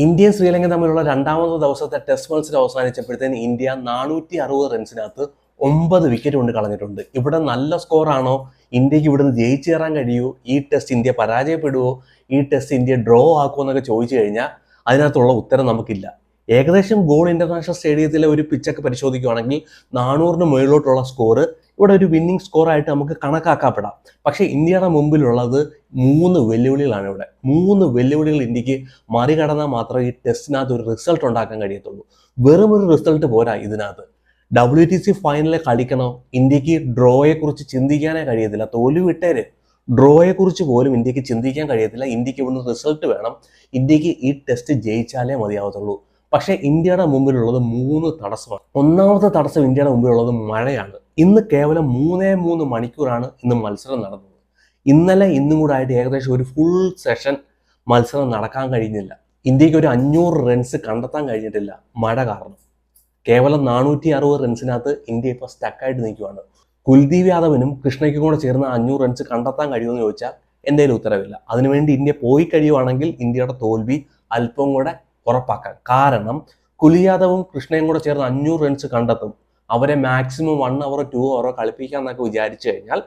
ഇന്ത്യയും ശ്രീലങ്കയും തമ്മിലുള്ള രണ്ടാമത്തെ ദിവസത്തെ ടെസ്റ്റ് മത്സരം അവസാനിച്ചപ്പോഴത്തേന് ഇന്ത്യ 460 റൺസിനകത്ത് 9 വിക്കറ്റ് കൊണ്ട് കളഞ്ഞിട്ടുണ്ട്. ഇവിടെ നല്ല സ്കോറാണോ? ഇന്ത്യക്ക് ഇവിടുന്ന് ജയിച്ചു കയറാൻ കഴിയുമോ? ഈ ടെസ്റ്റ് ഇന്ത്യ പരാജയപ്പെടുവോ? ഈ ടെസ്റ്റ് ഇന്ത്യ ഡ്രോ ആക്കുമോ എന്നൊക്കെ ചോദിച്ചു കഴിഞ്ഞാൽ അതിനകത്തുള്ള ഉത്തരം നമുക്കില്ല. ഏകദേശം ഗോൾ ഇന്റർനാഷണൽ സ്റ്റേഡിയത്തിലെ ഒരു പിച്ചൊക്കെ പരിശോധിക്കുകയാണെങ്കിൽ 400 മുകളിലോട്ടുള്ള സ്കോർ ഇവിടെ ഒരു വിന്നിംഗ് സ്കോറായിട്ട് നമുക്ക് കണക്കാക്കപ്പെടാം. പക്ഷേ ഇന്ത്യയുടെ മുമ്പിലുള്ളത് 3 വെല്ലുവിളികളാണ്. ഇവിടെ 3 വെല്ലുവിളികൾ ഇന്ത്യക്ക് മറികടന്നാൽ മാത്രമേ ഈ ടെസ്റ്റിനകത്ത് ഒരു റിസൾട്ട് ഉണ്ടാക്കാൻ കഴിയത്തുള്ളൂ. വെറും ഒരു റിസൾട്ട് പോരാ ഇതിനകത്ത്. WTC ഫൈനലിൽ കളിക്കണോ? ഇന്ത്യക്ക് ഡ്രോയെ കുറിച്ച് ചിന്തിക്കാനേ കഴിയത്തില്ല. തോൽവി വിട്ടേര്, ഡ്രോയെ കുറിച്ച് പോലും ഇന്ത്യക്ക് ചിന്തിക്കാൻ കഴിയത്തില്ല. ഇന്ത്യക്ക് ഇവിടുന്ന് റിസൾട്ട് വേണം. ഇന്ത്യക്ക് ഈ ടെസ്റ്റ് ജയിച്ചാലേ മതിയാവത്തുള്ളൂ. പക്ഷേ ഇന്ത്യയുടെ മുമ്പിലുള്ളത് 3 തടസ്സമാണ്. ഒന്നാമത്തെ തടസ്സം ഇന്ത്യയുടെ മുമ്പിലുള്ളത് മഴയാണ്. ഇന്ന് കേവലം 3 മണിക്കൂറാണ് ഇന്ന് മത്സരം നടന്നത്. ഇന്നലെ ഇന്നും കൂടെ ആയിട്ട് ഏകദേശം ഒരു ഫുൾ സെഷൻ മത്സരം നടക്കാൻ കഴിഞ്ഞില്ല. ഇന്ത്യക്ക് ഒരു 500 റൺസ് കണ്ടെത്താൻ കഴിഞ്ഞിട്ടില്ല മഴ കാരണം. കേവലം 460 റൺസിനകത്ത് ഇന്ത്യ ഇപ്പോൾ സ്റ്റക്കായിട്ട് നിൽക്കുകയാണ്. കുൽദീപ് യാദവിനും കൃഷ്ണയ്ക്കും കൂടെ ചേർന്ന് 500 റൺസ് കണ്ടെത്താൻ കഴിയുമെന്ന് ചോദിച്ചാൽ എൻ്റെ കയ്യിൽ ഉത്തരവില്ല. അതിനുവേണ്ടി ഇന്ത്യ പോയി കഴിയുവാണെങ്കിൽ ഇന്ത്യയുടെ തോൽവി അല്പം കൂടെ ഉറപ്പാക്കാം. കാരണം കുൽ യാദവും കൃഷ്ണയും കൂടെ ചേർന്ന് 500 റൺസ് കണ്ടെത്തും. അവരെ മാക്സിമം 1 അവർ 2 അവർ കളിപ്പിക്കാമെന്നൊക്കെ വിചാരിച്ചു കഴിഞ്ഞാൽ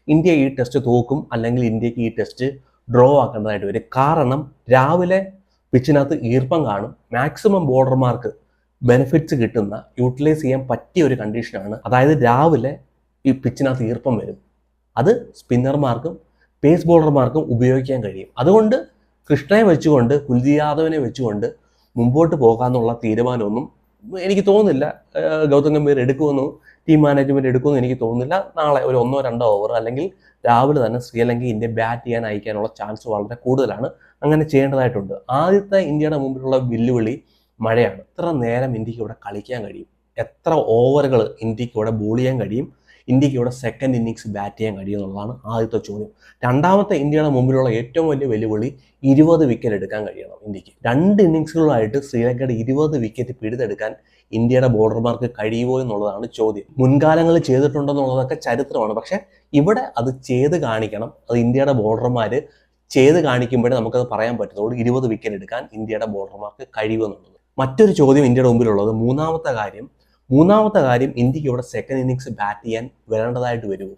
ഇന്ത്യ ഈ ടെസ്റ്റ് തോക്കും, അല്ലെങ്കിൽ ഇന്ത്യക്ക് ഈ ടെസ്റ്റ് ഡ്രോ ആക്കേണ്ടതായിട്ട് വരും. കാരണം രാവിലെ പിച്ചിനകത്ത് ഈർപ്പം കാണും. മാക്സിമം ബോളർമാർക്ക് ബെനിഫിറ്റ്സ് കിട്ടുന്ന, യൂട്ടിലൈസ് ചെയ്യാൻ പറ്റിയ ഒരു കണ്ടീഷനാണ്. അതായത് രാവിലെ ഈ പിച്ചിനകത്ത് ഈർപ്പം വരും. അത് സ്പിന്നർമാർക്കും പേസ് ബോളർമാർക്കും ഉപയോഗിക്കാൻ കഴിയും. അതുകൊണ്ട് കൃഷ്ണയെ വെച്ചുകൊണ്ട്, കുൽദീപ് യാദവിനെ വെച്ചുകൊണ്ട് മുമ്പോട്ട് പോകാമെന്നുള്ള തീരുമാനമൊന്നും എനിക്ക് തോന്നുന്നില്ല ഗൗതം ഗംഭീർ എടുക്കുമെന്നോ ടീം മാനേജ്മെന്റ് എടുക്കുമെന്ന് എനിക്ക് തോന്നുന്നില്ല. നാളെ ഒരു 1-2 ഓവർ അല്ലെങ്കിൽ രാവിലെ തന്നെ ശ്രീലങ്ക ഇന്ത്യ ബാറ്റ് ചെയ്യാൻ അയക്കാനുള്ള ചാൻസ് വളരെ കൂടുതലാണ്. അങ്ങനെ ചെയ്യേണ്ടതായിട്ടുണ്ട്. ആദ്യത്തെ ഇന്ത്യയുടെ മുമ്പിലുള്ള വെല്ലുവിളി മഴയാണ്. എത്ര നേരം ഇന്ത്യക്ക് ഇവിടെ കളിക്കാൻ കഴിയും? എത്ര ഓവറുകൾ ഇന്ത്യക്ക് ഇവിടെ ബോൾ ചെയ്യാൻ കഴിയും? ഇന്ത്യക്ക് ഇവിടെ സെക്കൻഡ് ഇന്നിങ്സ് ബാറ്റ് ചെയ്യാൻ കഴിയും എന്നുള്ളതാണ് ആദ്യത്തെ ചോദ്യം. രണ്ടാമത്തെ ഇന്ത്യയുടെ മുമ്പിലുള്ള ഏറ്റവും വലിയ വെല്ലുവിളി 20 വിക്കറ്റ് എടുക്കാൻ കഴിയണം ഇന്ത്യക്ക്. 2 ഇന്നിങ്സുകളായിട്ട് ശ്രീലങ്കയുടെ 20 വിക്കറ്റ് പിടിതെടുക്കാൻ ഇന്ത്യയുടെ ബോളർമാർക്ക് കഴിയുമോ എന്നുള്ളതാണ് ചോദ്യം. മുൻകാലങ്ങളിൽ ചെയ്തിട്ടുണ്ടെന്നുള്ളതൊക്കെ ചരിത്രമാണ്. പക്ഷെ ഇവിടെ അത് ചെയ്ത് കാണിക്കണം. അത് ഇന്ത്യയുടെ ബോളർമാർ ചെയ്ത് കാണിക്കുമ്പോഴേ നമുക്കത് പറയാൻ പറ്റത്തുള്ളൂ 20 വിക്കറ്റ് എടുക്കാൻ ഇന്ത്യയുടെ ബോളർമാർക്ക് കഴിയുമെന്നുള്ളത്. മറ്റൊരു ചോദ്യം ഇന്ത്യയുടെ മുമ്പിലുള്ളത് മൂന്നാമത്തെ കാര്യം ഇന്ത്യക്ക് ഇവിടെ സെക്കൻഡ് ഇന്നിങ്സ് ബാറ്റ് ചെയ്യാൻ വരേണ്ടതായിട്ട് വരുമോ?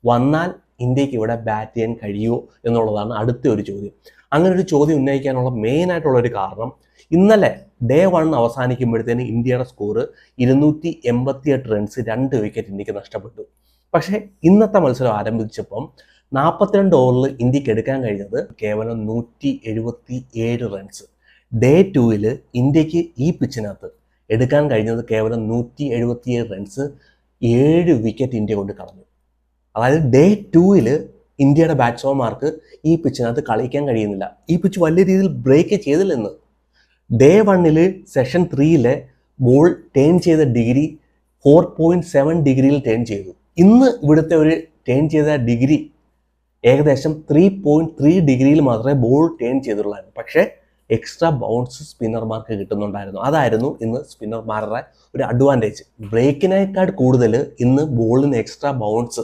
വന്നാൽ ഇന്ത്യക്ക് ഇവിടെ ബാറ്റ് ചെയ്യാൻ കഴിയുമോ എന്നുള്ളതാണ് അടുത്ത ഒരു ചോദ്യം. അങ്ങനെ ഒരു ചോദ്യം ഉന്നയിക്കാനുള്ള മെയിൻ ആയിട്ടുള്ള ഒരു കാരണം, ഇന്നലെ ഡേ 1 അവസാനിക്കുമ്പോഴത്തേന് ഇന്ത്യയുടെ സ്കോർ 288 റൺസ്, 2 വിക്കറ്റ് ഇന്ത്യക്ക് നഷ്ടപ്പെട്ടു. പക്ഷേ ഇന്നത്തെ മത്സരം ആരംഭിച്ചപ്പം 42 ഓവറിൽ ഇന്ത്യക്ക് എടുക്കാൻ കഴിഞ്ഞത് കേവലം 177 റൺസ്. ഡേ 2 ഇന്ത്യക്ക് ഈ പിച്ചിനകത്ത് എടുക്കാൻ കഴിഞ്ഞത് കേവലം 177 റൺസ്, 7 വിക്കറ്റ് ഇന്ത്യ കൊണ്ട് കളഞ്ഞു. അതായത് ഡേ 2 ഇന്ത്യയുടെ ബാറ്റ്സ്മാൻമാർക്ക് ഈ പിച്ചിനകത്ത് കളിക്കാൻ കഴിയുന്നില്ല. ഈ പിച്ച് വലിയ രീതിയിൽ ബ്രേക്ക് ചെയ്തില്ലെന്ന്. ഡേ 1 സെഷൻ 3 ബോൾ ടേൺ ചെയ്ത ഡിഗ്രി 4.7 ഡിഗ്രിയിൽ ടേൺ ചെയ്തു. ഇന്ന് ഇവിടുത്തെ ഒരു ടേൺ ചെയ്ത ഡിഗ്രി ഏകദേശം 3.3 ഡിഗ്രിയിൽ മാത്രമേ ബോൾ ടേൺ ചെയ്തിട്ടുള്ളായിരുന്നു. പക്ഷേ എക്സ്ട്രാ ബൗൺസ് സ്പിന്നർമാർക്ക് കിട്ടുന്നുണ്ടായിരുന്നു. അതായിരുന്നു ഇന്ന് സ്പിന്നർമാരുടെ ഒരു അഡ്വാൻറ്റേജ്. ബ്രേക്കിനേക്കാൾ കൂടുതൽ ഇന്ന് ബോളിന് എക്സ്ട്രാ ബൗൺസ്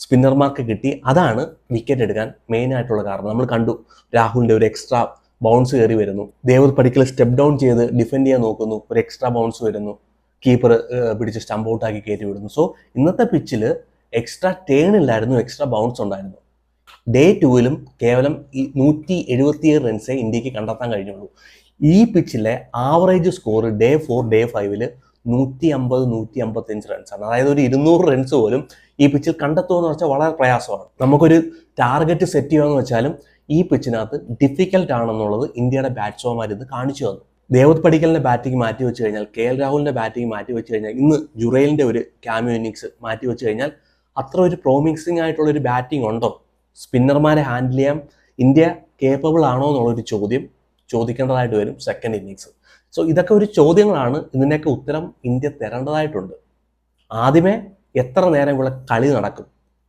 സ്പിന്നർമാർക്ക് കിട്ടി. അതാണ് വിക്കറ്റ് എടുക്കാൻ മെയിൻ ആയിട്ടുള്ള കാരണം. നമ്മൾ കണ്ടു, രാഹുലിൻ്റെ ഒരു എക്സ്ട്രാ ബൗൺസ് കയറി വരുന്നു, ദേവദത്ത് പടിക്കൽ സ്റ്റെപ്പ് ഡൗൺ ചെയ്ത് ഡിഫെൻഡ് ചെയ്യാൻ നോക്കുന്നു, ഒരു എക്സ്ട്രാ ബൗൺസ് വരുന്നു, കീപ്പർ പിടിച്ച് സ്റ്റംപ് ഔട്ടാക്കി കയറ്റി വിടുന്നു. സോ ഇന്നത്തെ പിച്ചിൽ എക്സ്ട്രാ ടേൺ ഇല്ലായിരുന്നു, എക്സ്ട്രാ ബൗൺസ് ഉണ്ടായിരുന്നു. ഡേ 2 കേവലം 177 റൺസേ ഇന്ത്യക്ക് കണ്ടെത്താൻ കഴിഞ്ഞുള്ളൂ. ഈ പിച്ചിലെ ആവറേജ് സ്കോർ ഡേ 4, ഡേ 5 150-155 റൺസാണ്. അതായത് ഒരു 200 റൺസ് പോലും ഈ പിച്ചിൽ കണ്ടെത്തുമെന്ന് വെച്ചാൽ വളരെ പ്രയാസമാണ്. നമുക്കൊരു ടാർഗറ്റ് സെറ്റ് ചെയ്യുകയെന്ന് വെച്ചാലും ഈ പിച്ചിനകത്ത് ഡിഫിക്കൽട്ട് ആണെന്നുള്ളത് ഇന്ത്യയുടെ ബാറ്റ്സ്മാൻമാർ ഇത് കാണിച്ചു തന്നു. ദേവദത്ത് പടിക്കലിന്റെ ബാറ്റിംഗ് മാറ്റി വെച്ച് കഴിഞ്ഞാൽ, KL രാഹുലിന്റെ ബാറ്റിംഗ് മാറ്റി വെച്ച് കഴിഞ്ഞാൽ, ഇന്ന് ജുറേലിന്റെ ഒരു ക്യാമിയോ ഇന്നിങ്സ് മാറ്റി വെച്ച് കഴിഞ്ഞാൽ അത്ര ഒരു പ്രോമിസിംഗ് ആയിട്ടുള്ള ഒരു ബാറ്റിംഗ് ഉണ്ടോ? സ്പിന്നർമാരെ ഹാൻഡിൽ ചെയ്യാൻ ഇന്ത്യ കേപ്പബിൾ ആണോ എന്നുള്ളൊരു ചോദ്യം ചോദിക്കേണ്ടതായിട്ട് വരും സെക്കൻഡ് ഇന്നിങ്സ്. സോ ഇതൊക്കെ ഒരു ചോദ്യങ്ങളാണ്. ഇതിൻ്റെയൊക്കെ ഉത്തരം ഇന്ത്യ തരേണ്ടതായിട്ടുണ്ട്. ആദ്യമേ എത്ര നേരം ഇവിടെ കളി നടക്കും,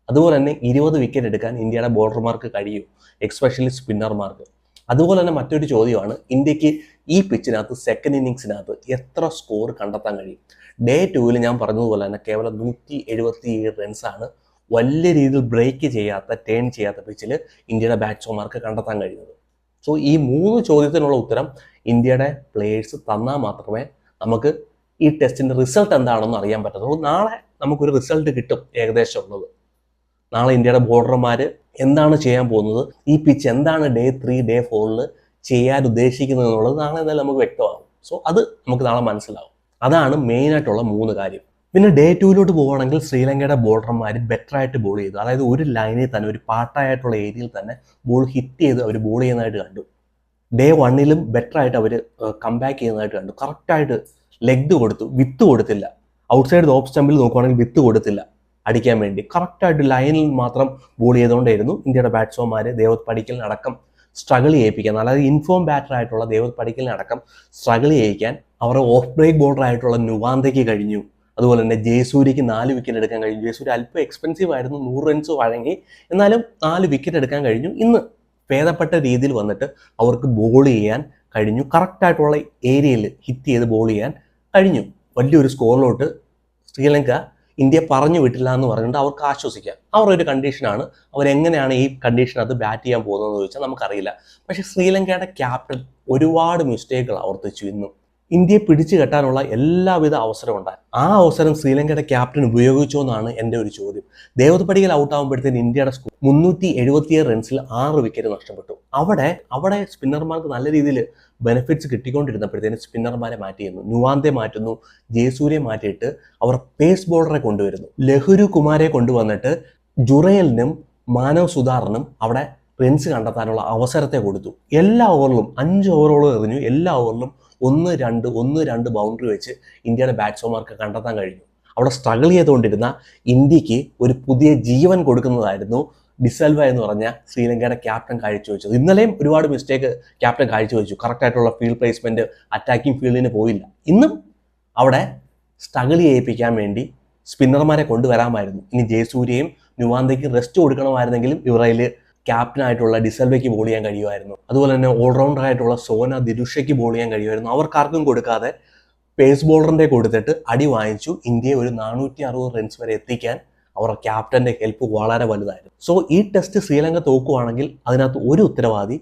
അതുപോലെ തന്നെ 20 വിക്കറ്റ് എടുക്കാൻ ഇന്ത്യയുടെ ബോളർമാർക്ക് കഴിയും, എക്സ്പെഷ്യലി സ്പിന്നർമാർക്ക്. അതുപോലെ തന്നെ മറ്റൊരു ചോദ്യമാണ്, ഇന്ത്യക്ക് ഈ പിച്ചിനകത്ത് സെക്കൻഡ് ഇന്നിങ്സിനകത്ത് എത്ര സ്കോർ കണ്ടെത്താൻ കഴിയും? ഡേ 2 ഞാൻ പറഞ്ഞതുപോലെ തന്നെ കേവലം 177 റൺസാണ് വലിയ രീതിയിൽ ബ്രേക്ക് ചെയ്യാത്ത, ടേൺ ചെയ്യാത്ത പിച്ചിൽ ഇന്ത്യയുടെ ബാറ്റ്സ്മാൻമാർക്ക് കണ്ടെത്താൻ കഴിയുന്നത്. സോ ഈ 3 ചോദ്യത്തിനുള്ള ഉത്തരം ഇന്ത്യയുടെ പ്ലേയേഴ്സ് തന്നാൽ മാത്രമേ നമുക്ക് ഈ ടെസ്റ്റിൻ്റെ റിസൾട്ട് എന്താണെന്ന് അറിയാൻ പറ്റത്തുള്ളൂ. നാളെ നമുക്കൊരു റിസൾട്ട് കിട്ടും ഏകദേശം ഉള്ളത്. നാളെ ഇന്ത്യയുടെ ബോളർമാർ എന്താണ് ചെയ്യാൻ പോകുന്നത്, ഈ പിച്ച് എന്താണ് ഡേ 3 ഡേ 4 ചെയ്യാൻ ഉദ്ദേശിക്കുന്നത് എന്നുള്ളത് നാളെ എന്തായാലും നമുക്ക് വ്യക്തമാകും. സോ അത് നമുക്ക് നാളെ മനസ്സിലാവും. അതാണ് മെയിനായിട്ടുള്ള 3 കാര്യം. പിന്നെ ഡേ 2 പോവുകയാണെങ്കിൽ ശ്രീലങ്കയുടെ ബോളർമാർ ബെറ്റർ ആയിട്ട് ബോൾ ചെയ്തു. അതായത് ഒരു ലൈനിൽ തന്നെ, ഒരു പാട്ടായിട്ടുള്ള ഏരിയയിൽ തന്നെ ബോൾ ഹിറ്റ് ചെയ്ത് അവർ ബോൾ ചെയ്യുന്നതായിട്ട് കണ്ടു. ഡേ 1 ബെറ്റർ ആയിട്ട് അവർ കംബാക്ക് ചെയ്യുന്നതായിട്ട് കണ്ടു. കറക്റ്റായിട്ട് ലെഗ് കൊടുത്തു, വിത്ത് കൊടുത്തില്ല. ഔട്ട്സൈഡ് ഓഫ് സ്റ്റമ്പിൽ നോക്കുവാണെങ്കിൽ വിത്ത് കൊടുത്തില്ല അടിക്കാൻ വേണ്ടി. കറക്റ്റായിട്ട് ലൈനിൽ മാത്രം ബോൾ ചെയ്തുകൊണ്ടായിരുന്നു ഇന്ത്യയുടെ ബാറ്റ്സ്മാൻമാർ ദേവത് പടിക്കലിനടക്കം സ്ട്രഗിൾ ചെയ്യിപ്പിക്കാൻ, അതായത് ഇൻഫോം ബാറ്റർ ആയിട്ടുള്ള ദേവത് പടിക്കലിനടക്കം സ്ട്രഗിൾ ചെയ്യിക്കാൻ അവരുടെ ഓഫ് ബ്രേക്ക് ബോളർ ആയിട്ടുള്ള നുവാന്തയ്ക്ക് കഴിഞ്ഞു. അതുപോലെ തന്നെ ജയസൂര്യക്ക് 4 വിക്കറ്റ് എടുക്കാൻ കഴിഞ്ഞു. ജയസൂര്യ അല്പം എക്സ്പെൻസീവ് ആയിരുന്നു, 100 റൺസ് വഴങ്ങി, എന്നാലും 4 വിക്കറ്റ് എടുക്കാൻ കഴിഞ്ഞു. ഇന്ന് ഭേദപ്പെട്ട രീതിയിൽ വന്നിട്ട് അവർക്ക് ബോൾ ചെയ്യാൻ കഴിഞ്ഞു. കറക്റ്റായിട്ടുള്ള ഏരിയയിൽ ഹിറ്റ് ചെയ്ത് ബോൾ ചെയ്യാൻ കഴിഞ്ഞു. വലിയൊരു സ്കോറിലോട്ട് ശ്രീലങ്ക ഇന്ത്യ പറഞ്ഞു വിട്ടില്ല എന്ന് പറഞ്ഞിട്ട് അവർക്ക് ആശ്വസിക്കാം. അവരുടെ ഒരു കണ്ടീഷനാണ്. അവരെങ്ങനെയാണ് ഈ കണ്ടീഷനകത്ത് ബാറ്റ് ചെയ്യാൻ പോകുന്നതെന്ന് ചോദിച്ചാൽ നമുക്കറിയില്ല. പക്ഷേ ശ്രീലങ്കയുടെ ക്യാപ്റ്റൻ ഒരുപാട് മിസ്റ്റേക്കുകൾ ആവർത്തിച്ചു. ഇന്നും ഇന്ത്യയെ പിടിച്ചു കെട്ടാനുള്ള എല്ലാവിധ അവസരവും ഉണ്ടായി. ആ അവസരം ശ്രീലങ്കയുടെ ക്യാപ്റ്റൻ ഉപയോഗിച്ചോ എന്നാണ് എൻ്റെ ഒരു ചോദ്യം. ദേവത് പടിക്കൽ ഔട്ടാകുമ്പോഴത്തേന് ഇന്ത്യയുടെ സ്കോർ 377 റൺസിൽ 6 വിക്കറ്റ് നഷ്ടപ്പെട്ടു. അവിടെ സ്പിന്നർമാർക്ക് നല്ല രീതിയിൽ ബെനിഫിറ്റ്സ് കിട്ടിക്കൊണ്ടിരുന്നപ്പോഴത്തേന് സ്പിന്നർമാരെ മാറ്റി ചെയ്യുന്നു. നുവാന്തെ മാറ്റുന്നു, ജയസൂര്യെ മാറ്റിയിട്ട് അവർ പേസ് ബോളറെ കൊണ്ടുവരുന്നു. ലഹുരു കുമാരെ കൊണ്ടുവന്നിട്ട് ജുറേലിനും മാനവ് സുധാറിനും അവിടെ റൺസ് കണ്ടെത്താനുള്ള അവസരത്തെ കൊടുത്തു. എല്ലാ ഓവറിലും 5 ഓവറുകൾ എറിഞ്ഞു. എല്ലാ ഓവറിലും 1-2 ബൗണ്ടറി വെച്ച് ഇന്ത്യയുടെ ബാറ്റ്സ്മാൻമാർക്ക് കണ്ടെത്താൻ കഴിഞ്ഞു. അവിടെ സ്ട്രഗിൾ ചെയ്തുകൊണ്ടിരുന്ന ഇന്ത്യക്ക് ഒരു പുതിയ ജീവൻ കൊടുക്കുന്നതായിരുന്നു ഡിസൽവ എന്ന് പറഞ്ഞ ശ്രീലങ്കയുടെ ക്യാപ്റ്റൻ കാഴ്ചവെച്ചത്. ഇന്നലെയും ഒരുപാട് മിസ്റ്റേക്ക് ക്യാപ്റ്റൻ കാഴ്ചവെച്ചു. കറക്റ്റായിട്ടുള്ള ഫീൽഡ് പ്ലേസ്മെന്റ്, അറ്റാക്കിംഗ് ഫീൽഡിന് പോയില്ല. ഇന്നും അവിടെ സ്ട്രഗിൾ ചെയ്യിപ്പിക്കാൻ വേണ്ടി സ്പിന്നർമാരെ കൊണ്ടുവരാമായിരുന്നു. ഇനി ജയസൂര്യയും നുവാന്തയ്ക്ക് റെസ്റ്റ് കൊടുക്കണമായിരുന്നെങ്കിലും ഇവരയിൽ ക്യാപ്റ്റനായിട്ടുള്ള ഡിസൽവയ്ക്ക് ബോൾ ചെയ്യാൻ കഴിയുമായിരുന്നു. അതുപോലെ തന്നെ ഓൾറൗണ്ടർ ആയിട്ടുള്ള സോന ദിരുഷയ്ക്ക് ബോൾ ചെയ്യാൻ കഴിയുമായിരുന്നു. അവർക്കാർക്കും കൊടുക്കാതെ പേസ് ബോളറിന്റെ കൊടുത്തിട്ട് അടി വാങ്ങിച്ചു. ഇന്ത്യയെ ഒരു 460 റൺസ് വരെ എത്തിക്കാൻ അവരുടെ ക്യാപ്റ്റന്റെ ഹെൽപ്പ് വളരെ വലുതായിരുന്നു. സോ ഈ ടെസ്റ്റ് ശ്രീലങ്ക തോക്കുവാണെങ്കിൽ അതിനകത്ത് ഒരു ഉത്തരവാദി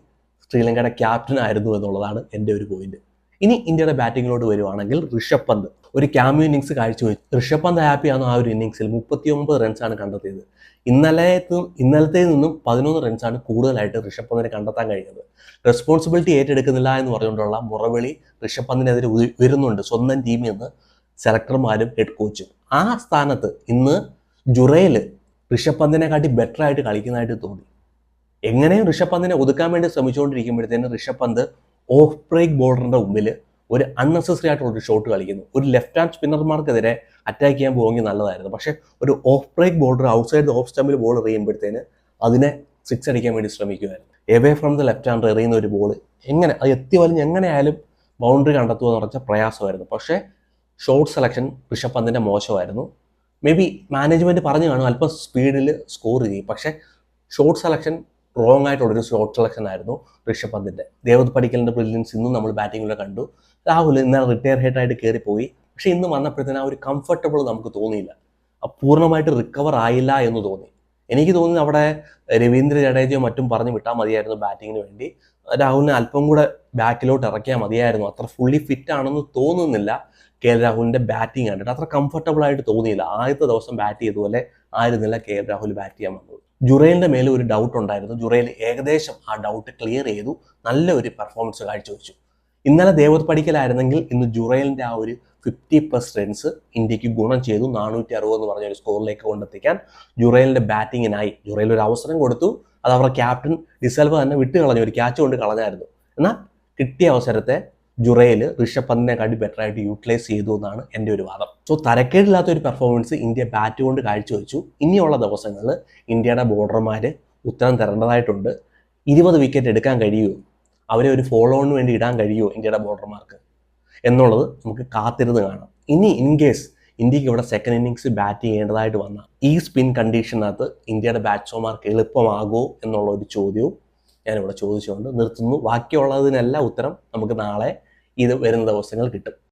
ശ്രീലങ്കയുടെ ക്യാപ്റ്റൻ ആയിരുന്നു എന്നുള്ളതാണ് എൻ്റെ ഒരു പോയിന്റ്. ഇനി ഇന്ത്യയുടെ ബാറ്റിങ്ങിലോട്ട് വരുവാണെങ്കിൽ ഋഷഭ് പന്ത് ഒരു ക്യാമ്യൂ ഇന്നിങ്സ് കാഴ്ചവെച്ചു. ഋഷഭ് പന്ത് ഹാപ്പിയാണ്. ആ ഒരു ഇന്നിങ്സിൽ 39 റൺസാണ് കണ്ടെത്തിയത്. ഇന്നലത്തെ നിന്നും 11 റൺസാണ് കൂടുതലായിട്ട് ഋഷഭ് പന്തിനെ കണ്ടെത്താൻ കഴിഞ്ഞത്. റെസ്പോൺസിബിലിറ്റി ഏറ്റെടുക്കുന്നില്ല എന്ന് പറഞ്ഞുകൊണ്ടുള്ള മുറവിളി ഋഷഭ് പന്തിനെതിരെ ഉയരുന്നുണ്ട് സ്വന്തം ടീമിൽ നിന്ന് സെലക്ടർമാരും ഹെഡ് കോച്ചും. ആ സ്ഥാനത്ത് ഇന്ന് ജുറേൽ ഋഷഭ് പന്തിനെ കാട്ടി ബെറ്റർ ആയിട്ട് കളിക്കുന്നതായിട്ട് തോന്നി. എങ്ങനെയും ഋഷഭ് പന്തിനെ ഒതുക്കാൻ വേണ്ടി ശ്രമിച്ചുകൊണ്ടിരിക്കുമ്പോഴത്തേന് ഋഷഭ് പന്ത് ഓഫ് ബ്രേക്ക് ബോളറിന്റെ മുമ്പിൽ ഒരു അൺനെസസറി ആയിട്ടുള്ളൊരു ഷോട്ട് കളിക്കുന്നു. ഒരു ലെഫ്റ്റ് ഹാൻഡ് സ്പിന്നർമാർക്കെതിരെ അറ്റാക്ക് ചെയ്യാൻ പോകുമെങ്കിൽ നല്ലതായിരുന്നു. പക്ഷേ ഒരു off break bowler outside off സ്റ്റമ്പിൽ ബോൾ എറിയുമ്പോഴത്തേന് അതിനെ 6 അടിക്കാൻ വേണ്ടി ശ്രമിക്കുമായിരുന്നു. Away from the left hand എറിയുന്ന ഒരു ബോൾ എങ്ങനെ അത് എത്തി വലിഞ്ഞ് എങ്ങനെയായാലും ബൗണ്ടറി കണ്ടെത്തുക എന്ന് പറഞ്ഞാൽ പ്രയാസമായിരുന്നു. പക്ഷേ ഷോട്ട് സെലക്ഷൻ ഋഷഭ് പന്തിൻ്റെ മോശമായിരുന്നു. മേ ബി മാനേജ്മെൻറ്റ് പറഞ്ഞു കാണും അല്പം സ്പീഡിൽ സ്കോർ ചെയ്യും. പക്ഷേ ഷോട്ട് സെലക്ഷൻ റോങ് ആയിട്ടുള്ളൊരു ഷോട്ട് സെലക്ഷൻ ആയിരുന്നു ഋഷഭ് പന്തിൻ്റെ. ദേവത് പടിക്കലിൻ്റെ ബ്രില്യൻസ് ഇന്നും നമ്മൾ ബാറ്റിങ്ങിലൂടെ കണ്ടു. രാഹുൽ ഇന്നലെ റിട്ടയർ ഹെഡായിട്ട് കയറിപ്പോയി. പക്ഷേ ഇന്ന് വന്നപ്പോഴത്തേന് ആ ഒരു കംഫർട്ടബിൾ നമുക്ക് തോന്നിയില്ല. പൂർണ്ണമായിട്ട് റിക്കവർ ആയില്ല എന്ന് തോന്നി. എനിക്ക് തോന്നി അവിടെ രവീന്ദ്ര ജഡേജയോ മറ്റും പറഞ്ഞു വിട്ടാൽ മതിയായിരുന്നു ബാറ്റിങ്ങിന് വേണ്ടി. രാഹുലിനെ അല്പം കൂടെ ബാക്കിലോട്ട് ഇറക്കിയാൽ മതിയായിരുന്നു. അത്ര ഫുള്ളി ഫിറ്റ് ആണെന്ന് തോന്നുന്നില്ല. കെ എൽ രാഹുലിൻ്റെ ബാറ്റിംഗ് കണ്ടിട്ട് അത്ര കംഫർട്ടബിൾ ആയിട്ട് തോന്നിയില്ല. ആദ്യത്തെ ദിവസം ബാറ്റ് ചെയ്തതുപോലെ ആയിരുന്നില്ല കെ എൽ രാഹുൽ ബാറ്റ് ചെയ്യാൻ വന്നത്. ജുറേലിൻ്റെ മേലെ ഒരു ഡൗട്ട് ഉണ്ടായിരുന്നു. ജുറേൽ ഏകദേശം ആ ഡൗട്ട് ക്ലിയർ ചെയ്തു. നല്ല ഒരു പെർഫോമൻസ് കാഴ്ചവെച്ചു. ഇന്നലെ ദേവത് പടിക്കലായിരുന്നെങ്കിൽ ഇന്ന് ജുറേലിൻ്റെ ആ ഒരു 50+ റൺസ് ഇന്ത്യക്ക് ഗുണം ചെയ്തു. 460 എന്ന് പറഞ്ഞ ഒരു സ്കോറിലേക്ക് കൊണ്ടെത്തിക്കാൻ ജുറേലിൻ്റെ ബാറ്റിങ്ങിനായി. ജുറേൽ ഒരു അവസരം കൊടുത്തു. അത് അവരുടെ ക്യാപ്റ്റൻ ഡിസൽവ തന്നെ വിട്ട് കളഞ്ഞു. ഒരു ക്യാച്ച് കൊണ്ട് കളഞ്ഞായിരുന്നു. എന്നാൽ കിട്ടിയ അവസരത്തെ ജുറേൽ ഋഷഭ് പന്തിനെക്കാട്ടി ബെറ്റർ ആയിട്ട് യൂട്ടിലൈസ് ചെയ്തു എന്നാണ് എൻ്റെ ഒരു വാദം. സോ തരക്കേടില്ലാത്ത ഒരു പെർഫോമൻസ് ഇന്ത്യ ബാറ്റ് കൊണ്ട് കാഴ്ചവെച്ചു. ഇനിയുള്ള ദിവസങ്ങളിൽ ഇന്ത്യയുടെ ബോളർമാർ ഉത്തരം തരേണ്ടതായിട്ടുണ്ട്. 20 വിക്കറ്റ് എടുക്കാൻ കഴിയുമോ, അവരെ ഒരു ഫോളോ ഓണിന് വേണ്ടി ഇടാൻ കഴിയുമോ ഇന്ത്യയുടെ ബോളർമാർക്ക് എന്നുള്ളത് നമുക്ക് കാത്തിരുന്ന് കാണാം. ഇനി ഇൻ കേസ് ഇന്ത്യക്ക് ഇവിടെ സെക്കൻഡ് ഇന്നിങ്സ് ബാറ്റ് ചെയ്യേണ്ടതായിട്ട് വന്നാൽ ഈ സ്പിൻ കണ്ടീഷനകത്ത് ഇന്ത്യയുടെ ബാറ്റ്സ്മാൻമാർക്ക് എളുപ്പമാകുമോ എന്നുള്ള ഒരു ചോദ്യവും ഞാനിവിടെ ചോദിച്ചുകൊണ്ട് നിർത്തുന്നു. ബാക്കിയുള്ളതിനെല്ലാം ഉത്തരം നമുക്ക് നാളെ വരുന്ന ദിവസങ്ങൾ കിട്ടും.